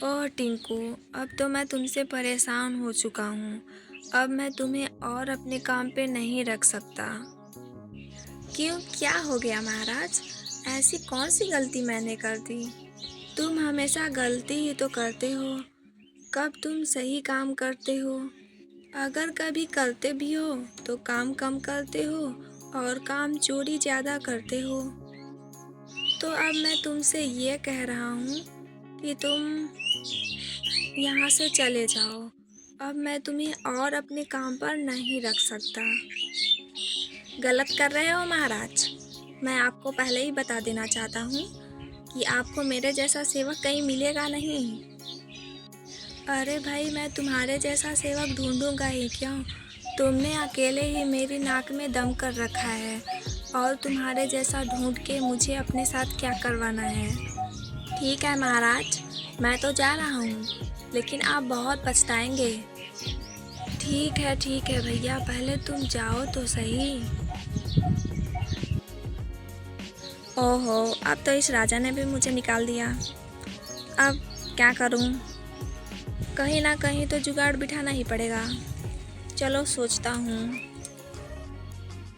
ओह टिंकू, अब तो मैं तुमसे परेशान हो चुका हूँ। अब मैं तुम्हें और अपने काम पे नहीं रख सकता। क्यों, क्या हो गया महाराज? ऐसी कौन सी गलती मैंने कर दी? तुम हमेशा गलती ही तो करते हो। कब तुम सही काम करते हो? अगर कभी करते भी हो तो काम कम करते हो और काम चोरी ज़्यादा करते हो। तो अब मैं तुमसे ये कह रहा हूँ कि तुम यहाँ से चले जाओ। अब मैं तुम्हें और अपने काम पर नहीं रख सकता। गलत कर रहे हो महाराज। मैं आपको पहले ही बता देना चाहता हूँ कि आपको मेरे जैसा सेवक कहीं मिलेगा नहीं। अरे भाई, मैं तुम्हारे जैसा सेवक ढूंढूंगा ही क्यों? तुमने अकेले ही मेरी नाक में दम कर रखा है और तुम्हारे जैसा ढूंढ के मुझे अपने साथ क्या करवाना है? ठीक है महाराज, मैं तो जा रहा हूँ, लेकिन आप बहुत पछताएंगे। ठीक है भैया, पहले तुम जाओ तो सही। ओहो, अब तो इस राजा ने भी मुझे निकाल दिया। अब क्या करूं? कहीं ना कहीं तो जुगाड़ बिठाना ही पड़ेगा। चलो सोचता हूँ।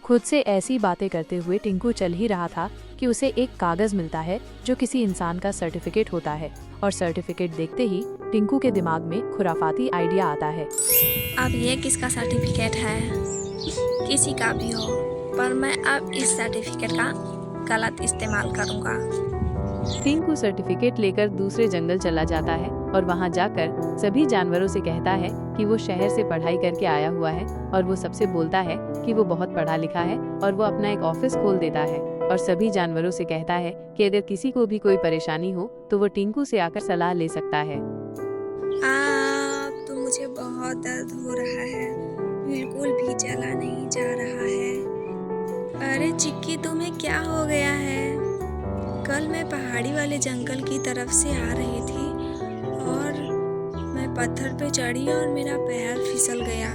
खुद से ऐसी बातें करते हुए टिंकू चल ही रहा था कि उसे एक कागज मिलता है जो किसी इंसान का सर्टिफिकेट होता है। और सर्टिफिकेट देखते ही टिंकू के दिमाग में खुराफाती आइडिया आता है। अब ये किसका सर्टिफिकेट है? किसी का भी हो, पर मैं अब इस सर्टिफिकेट का गलत इस्तेमाल करूँगा। टिंकू सर्टिफिकेट लेकर दूसरे जंगल चला जाता है और वहां जाकर सभी जानवरों से कहता है कि वो शहर से पढ़ाई करके आया हुआ है। और वो सबसे बोलता है कि वो बहुत पढ़ा लिखा है और वो अपना एक ऑफिस खोल देता है। और सभी जानवरों से कहता है कि अगर किसी को भी कोई परेशानी हो तो वो टिंकू से आकर सलाह ले सकता है। अब तो मुझे बहुत दर्द हो रहा है, बिल्कुल भी चला नहीं जा रहा है। अरे चिक्की, तुम्हें क्या हो गया है? कल मैं पहाड़ी वाले जंगल की तरफ से आ रही थी और मैं पत्थर पे चढ़ी और मेरा पैर फिसल गया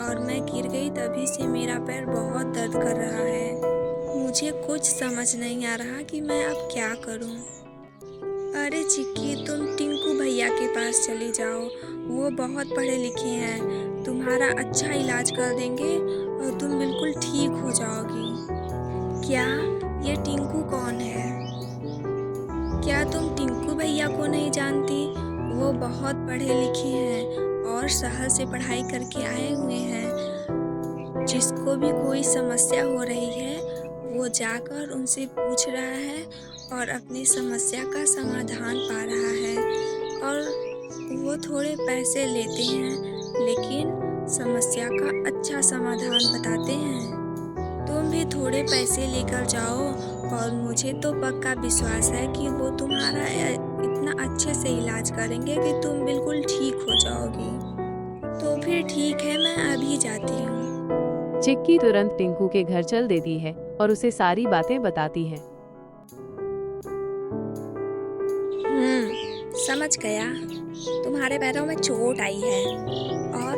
और मैं गिर गई। तभी से मेरा पैर बहुत दर्द कर रहा है। मुझे कुछ समझ नहीं आ रहा कि मैं अब क्या करूं। अरे चिक्की, तुम टिंकू भैया के पास चली जाओ। वो बहुत पढ़े लिखे हैं, तुम्हारा अच्छा इलाज कर देंगे और तुम बिल्कुल ठीक हो जाओगी। क्या? ये टिंकू कौन है? क्या तुम टिंकू भैया को नहीं जानती? वो बहुत पढ़े लिखे हैं और शहर से पढ़ाई करके आए हुए हैं। जिसको भी कोई समस्या हो रही है वो जाकर उनसे पूछ रहा है और अपनी समस्या का समाधान पा रहा है। और वो थोड़े पैसे लेते हैं लेकिन समस्या का अच्छा समाधान बताते हैं। तुम भी थोड़े पैसे लेकर जाओ और मुझे तो पक्का विश्वास है कि वो तुम्हारा इतना अच्छे से इलाज करेंगे कि तुम बिल्कुल ठीक हो जाओगी। तो फिर ठीक है, मैं अभी जाती हूँ। चिक्की तुरंत टिंकू के घर चल देती है और उसे सारी बातें बताती है। समझ गया। तुम्हारे पैरों में चोट आई है और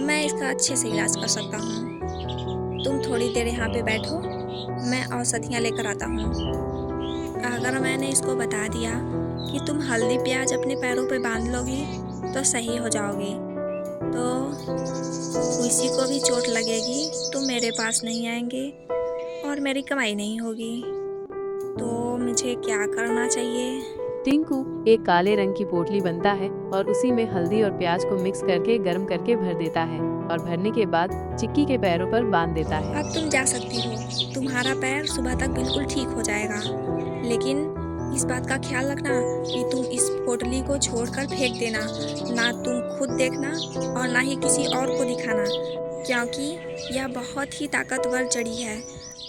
मैं इसका अच्छे से इलाज कर सकता हूँ। तुम थोड़ी देर यहाँ पे बैठो, मैं औषधियाँ लेकर आता हूँ। अगर मैंने इसको बता दिया कि तुम हल्दी प्याज अपने पैरों पे बांध लोगी तो सही हो जाओगी, तो किसी को भी चोट लगेगी तो मेरे पास नहीं आएंगे और मेरी कमाई नहीं होगी। तो मुझे क्या करना चाहिए? टिंकू एक काले रंग की पोटली बनता है और उसी में हल्दी और प्याज को मिक्स करके गर्म करके भर देता है और भरने के बाद चिक्की के पैरों पर बांध देता है। अब तुम जा सकती हो, तुम्हारा पैर सुबह तक बिल्कुल ठीक हो जाएगा। लेकिन इस बात का ख्याल रखना कि तुम इस पोटली को छोड़कर फेंक देना। ना तुम खुद देखना और ना ही किसी और को दिखाना, क्योंकि यह बहुत ही ताकतवर जड़ी है।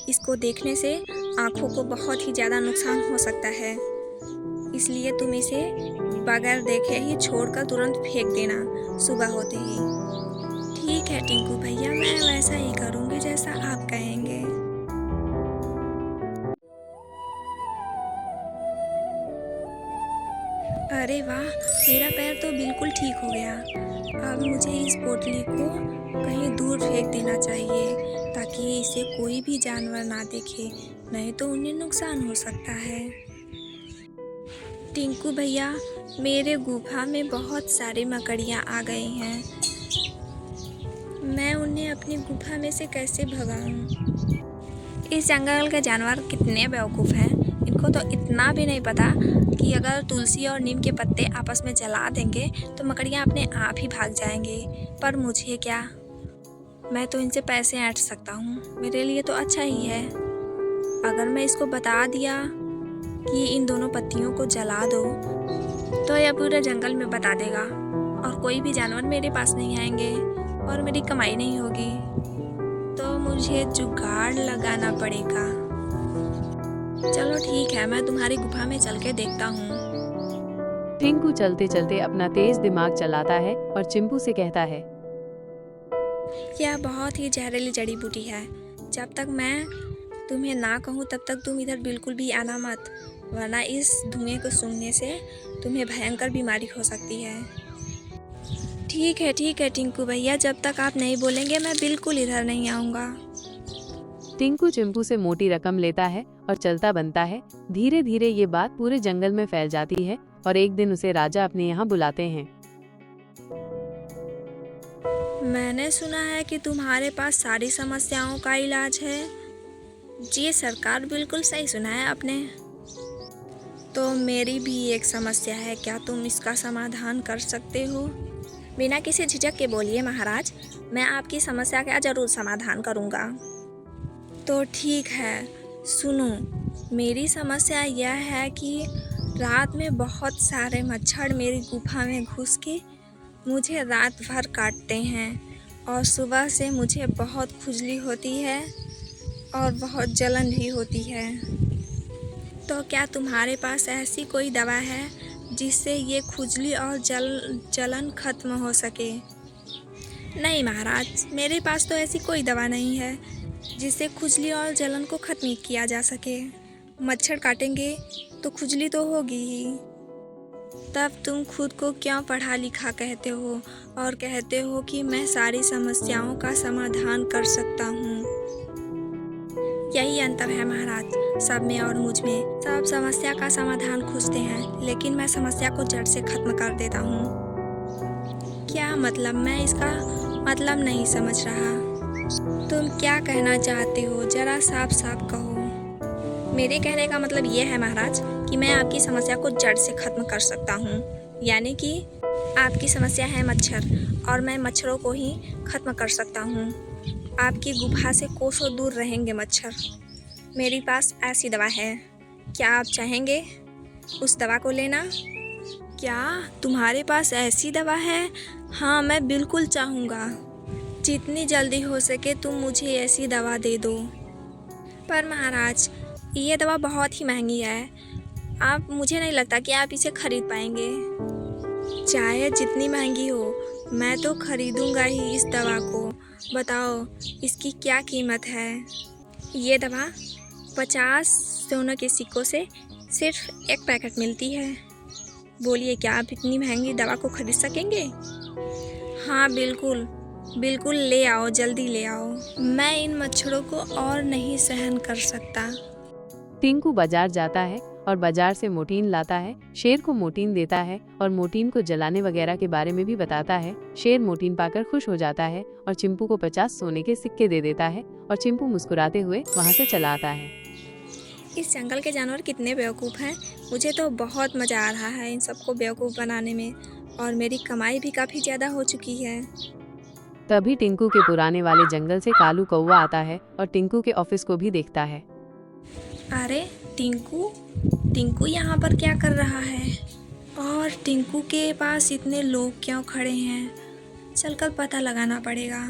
इसको देखने से आँखों को बहुत ही ज़्यादा नुकसान हो सकता है, इसलिए तुम इसे बगैर देखे ही छोड़कर तुरंत फेंक देना सुबह होते ही। ठीक है टिंकू भैया, मैं वैसा ही करूँगी जैसा आप कहेंगे। अरे वाह, मेरा पैर तो बिल्कुल ठीक हो गया। अब मुझे इस पोटली को कहीं दूर फेंक देना चाहिए ताकि इसे कोई भी जानवर ना देखे, नहीं तो उन्हें नुकसान हो सकता है। टिंकू भैया, मेरे गुफा में बहुत सारी मकड़ियाँ आ गई हैं। मैं उन्हें अपनी गुफा में से कैसे भगाऊं? इस जंगल के जानवर कितने बेवकूफ़ हैं। इनको तो इतना भी नहीं पता कि अगर तुलसी और नीम के पत्ते आपस में जला देंगे तो मकड़ियाँ अपने आप ही भाग जाएंगे। पर मुझे क्या, मैं तो इनसे पैसे ऐंठ सकता हूँ, मेरे लिए तो अच्छा ही है। अगर मैं इसको बता दिया कि इन दोनों पत्तियों को जला दो तो यह पूरे जंगल में बता देगा और कोई भी जानवर मेरे पास नहीं आएंगे और मेरी कमाई नहीं होगी। तो मुझे जुगाड़ लगाना पड़ेगा। चलो ठीक है, मैं तुम्हारी गुफा में चल के देखता हूँ। टिंकू चलते चलते अपना तेज दिमाग चलाता है और चिंपू से कहता है, यह बहुत ही जहरीली जड़ी बूटी है। जब तक मैं तुम्हें ना कहूँ तब तक तुम इधर बिल्कुल भी आना मत, वरना इस धुएं को सूंघने से तुम्हें भयंकर बीमारी हो सकती है। ठीक है टिंकू भैया, जब तक आप नहीं बोलेंगे मैं बिल्कुल इधर नहीं आऊँगा। टिंकू चिंपू से मोटी रकम लेता है और चलता बनता है। धीरे धीरे ये बात पूरे जंगल में फैल जाती है और एक दिन उसे राजा अपने यहाँ बुलाते हैं। मैंने सुना है कि तुम्हारे पास सारी समस्याओं का इलाज है। जी सरकार, बिल्कुल सही सुना है आपने। तो मेरी भी एक समस्या है, क्या तुम इसका समाधान कर सकते हो? बिना किसी झिझक के बोलिए महाराज, मैं आपकी समस्या का जरूर समाधान करूँगा। तो ठीक है, सुनो, मेरी समस्या यह है कि रात में बहुत सारे मच्छर मेरी गुफा में घुस के मुझे रात भर काटते हैं और सुबह से मुझे बहुत खुजली होती है और बहुत जलन भी होती है। तो क्या तुम्हारे पास ऐसी कोई दवा है जिससे ये खुजली और जलन खत्म हो सके? नहीं महाराज, मेरे पास तो ऐसी कोई दवा नहीं है जिससे खुजली और जलन को खत्म किया जा सके। मच्छर काटेंगे तो खुजली तो होगी ही। तब तुम खुद को क्यों पढ़ा लिखा कहते हो और कहते हो कि मैं सारी समस्याओं का समाधान कर सकता हूँ? यही अंतर है महाराज, सब में और मुझ में। सब समस्या का समाधान खोजते हैं, लेकिन मैं समस्या को जड़ से खत्म कर देता हूँ। क्या मतलब? मैं इसका मतलब नहीं समझ रहा। तुम क्या कहना चाहते हो, जरा साफ साफ कहो। मेरे कहने का मतलब ये है महाराज कि मैं आपकी समस्या को जड़ से खत्म कर सकता हूँ। यानी कि आपकी समस्या है मच्छर और मैं मच्छरों को ही खत्म कर सकता हूँ। आपकी गुफा से कोसों दूर रहेंगे मच्छर। मेरे पास ऐसी दवा है, क्या आप चाहेंगे उस दवा को लेना? क्या तुम्हारे पास ऐसी दवा है? हाँ, मैं बिल्कुल चाहूँगा। जितनी जल्दी हो सके तुम मुझे ऐसी दवा दे दो। पर महाराज, ये दवा बहुत ही महंगी है, मुझे नहीं लगता कि आप इसे खरीद पाएंगे। चाहे जितनी महंगी हो, मैं तो खरीदूंगा ही इस दवा को। बताओ इसकी क्या कीमत है? ये दवा 50 सोने के सिक्कों से सिर्फ एक पैकेट मिलती है। बोलिए, क्या आप इतनी महंगी दवा को खरीद सकेंगे? हाँ बिल्कुल ले आओ, जल्दी ले आओ। मैं इन मच्छरों को और नहीं सहन कर सकता। टिंकू बाजार जाता है और बाजार से मोटीन लाता है। शेर को मोटीन देता है और मोटीन को जलाने वगैरह के बारे में भी बताता है। शेर मोटीन पाकर खुश हो जाता है और चिंपू को 50 सोने के सिक्के दे देता है और चिंपू मुस्कुराते हुए वहाँ से चला आता है। इस जंगल के जानवर कितने बेवकूफ़ हैं। मुझे तो बहुत मज़ा आ रहा है इन सबको बेवकूफ़ बनाने में, और मेरी कमाई भी काफ़ी ज़्यादा हो चुकी है। तभी टिंकू के पुराने वाले जंगल से कालू कौवा आता है और टिंकू के ऑफिस को भी देखता है। अरे टिंकू यहाँ पर क्या कर रहा है? और टिंकू के पास इतने लोग क्यों खड़े हैं? चलकर पता लगाना पड़ेगा।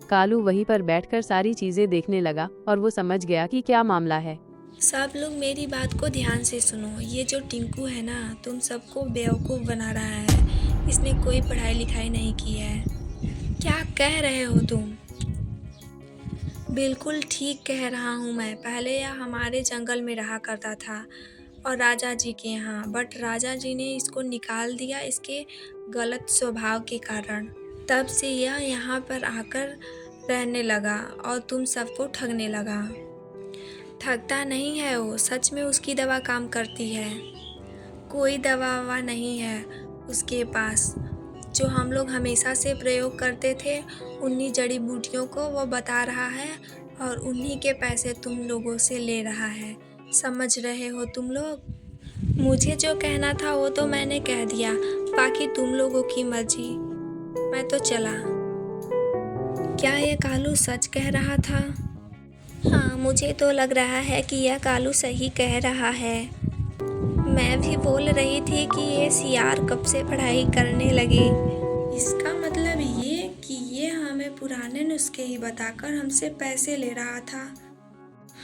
कालू वहीं पर बैठकर सारी चीजें देखने लगा और वो समझ गया कि क्या मामला है। सब लोग मेरी बात को ध्यान से सुनो। ये जो टिंकू है ना, तुम सबको बेवकूफ़ बना रहा है। इसने कोई पढ़ाई लिखाई नहीं की है। क्या कह रहे हो तुम? बिल्कुल ठीक कह रहा हूँ मैं। पहले यह हमारे जंगल में रहा करता था और राजा जी के यहाँ, बट राजा जी ने इसको निकाल दिया इसके गलत स्वभाव के कारण। तब से यह यहाँ पर आकर रहने लगा और तुम सबको ठगने लगा। ठगता नहीं है वो, सच में उसकी दवा काम करती है। कोई दवा ववा नहीं है उसके पास। जो हम लोग हमेशा से प्रयोग करते थे उन्हीं जड़ी बूटियों को वो बता रहा है और उन्हीं के पैसे तुम लोगों से ले रहा है। समझ रहे हो तुम लोग? मुझे जो कहना था वो तो मैंने कह दिया, बाकी तुम लोगों की मर्जी। मैं तो चला। क्या ये कालू सच कह रहा था? हाँ, मुझे तो लग रहा है कि यह कालू सही कह रहा है। मैं भी बोल रही थी कि ये सियार कब से पढ़ाई करने लगी। इसका मतलब ये कि ये हमें पुराने नुस्खे ही बताकर हमसे पैसे ले रहा था।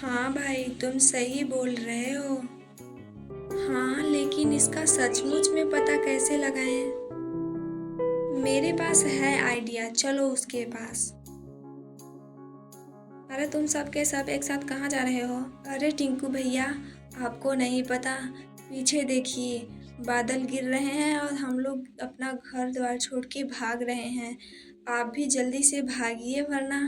हाँ भाई, तुम सही बोल रहे हो। हाँ, लेकिन इसका सचमुच में पता कैसे लगाएं? मेरे पास है आइडिया, चलो उसके पास। अरे तुम सब के सब एक साथ कहाँ जा रहे हो? अरे टिंकू भैया, आपको नहीं पता, पीछे देखिए, बादल गिर रहे हैं और हम लोग अपना घर द्वार छोड़ के भाग रहे हैं। आप भी जल्दी से भागिए वरना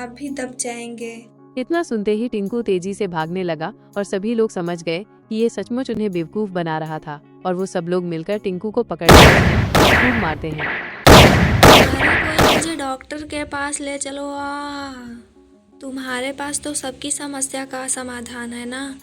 आप भी दब जाएंगे। इतना सुनते ही टिंकू तेजी से भागने लगा और सभी लोग समझ गए कि ये सचमुच उन्हें बेवकूफ बना रहा था और वो सब लोग मिलकर टिंकू को पकड़ लेते हैं और खूब मारते हैं। अरे कोई मुझे डॉक्टर के पास ले चलो। तुम्हारे पास तो सबकी समस्या का समाधान है ना।